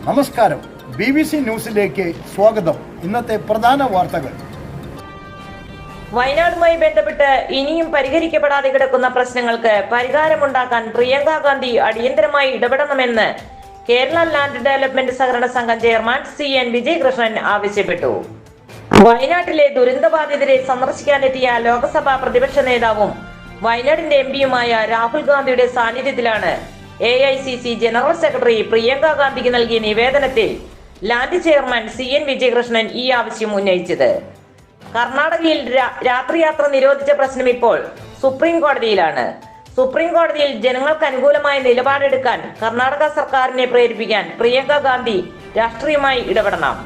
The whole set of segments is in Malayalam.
നമസ്കാരം, BBC ന്യൂസിലേക്ക് സ്വാഗതം. ഇന്നത്തെ പ്രധാന വാർത്തകൾ. വയനാടുമായി ബന്ധപ്പെട്ട് ഇനിയും പരിഹരിക്കപ്പെടാതെ കിടക്കുന്ന പ്രശ്നങ്ങൾക്ക് പരിഹാരമുണ്ടാക്കാൻ പ്രിയങ്ക ഗാന്ധി അടിയന്തരമായി ഇടപെടണമെന്ന് കേരള ലാൻഡ് ഡെവലപ്മെന്റ് സഹകരണ സംഘം ചെയർമാൻ CN വിജയകൃഷ്ണൻ ആവശ്യപ്പെട്ടു. വയനാട്ടിലെ ദുരന്തബാധിതരെ സന്ദർശിക്കാനെത്തിയ ലോക്സഭാ പ്രതിപക്ഷ നേതാവും വയനാടിന്റെ MPയുമായ രാഹുൽ ഗാന്ധിയുടെ സാന്നിധ്യത്തിലാണ് AICC ജനറൽ സെക്രട്ടറി പ്രിയങ്ക ഗാന്ധിക്ക് നൽകിയ നിവേദനത്തിൽ ലാൻഡ് ചെയർമാൻ CN വിജയകൃഷ്ണൻ ഈ ആവശ്യം ഉന്നയിച്ചത്. കർണാടകയിൽ രാത്രിയാത്ര നിരോധിച്ച പ്രശ്നം ഇപ്പോൾ സുപ്രീം കോടതിയിലാണ്. സുപ്രീം കോടതിയിൽ ജനങ്ങൾക്ക് അനുകൂലമായ നിലപാടെടുക്കാൻ കർണാടക സർക്കാരിനെ പ്രേരിപ്പിക്കാൻ പ്രിയങ്ക ഗാന്ധി രാഷ്ട്രീയമായി ഇടപെടണം.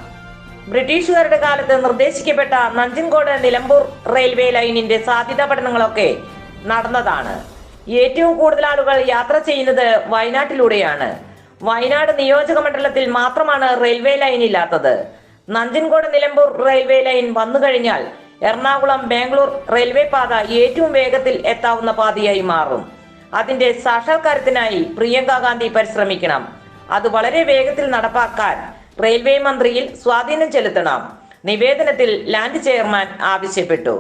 ബ്രിട്ടീഷുകാരുടെ കാലത്ത് നിർദ്ദേശിക്കപ്പെട്ട നഞ്ചൻകോട് നിലമ്പൂർ റെയിൽവേ ലൈനിന്റെ സാധ്യതാ പഠനങ്ങളൊക്കെ നടന്നതാണ്. ഏറ്റവും കൂടുതൽ ആളുകൾ യാത്ര ചെയ്യുന്നത് വയനാട്ടിലൂടെയാണ്. വയനാട് നിയോജക മണ്ഡലത്തിൽ മാത്രമാണ് റെയിൽവേ ലൈൻ ഇല്ലാത്തത്. നഞ്ചൻകോട് നിലമ്പൂർ റെയിൽവേ ലൈൻ വന്നു കഴിഞ്ഞാൽ എറണാകുളം ബാംഗ്ലൂർ റെയിൽവേ പാത ഏറ്റവും വേഗത്തിൽ എത്താവുന്ന പാതയായി മാറും. അതിന്റെ സാക്ഷാത്കാരത്തിനായി പ്രിയങ്ക ഗാന്ധി പരിശ്രമിക്കണം. അത് വളരെ വേഗത്തിൽ നടപ്പാക്കാൻ റെയിൽവേ മന്ത്രിയിൽ സ്വാധീനം ചെലുത്തണം. നിവേദനത്തിൽ ലാൻഡ് ചെയർമാൻ ആവശ്യപ്പെട്ടു.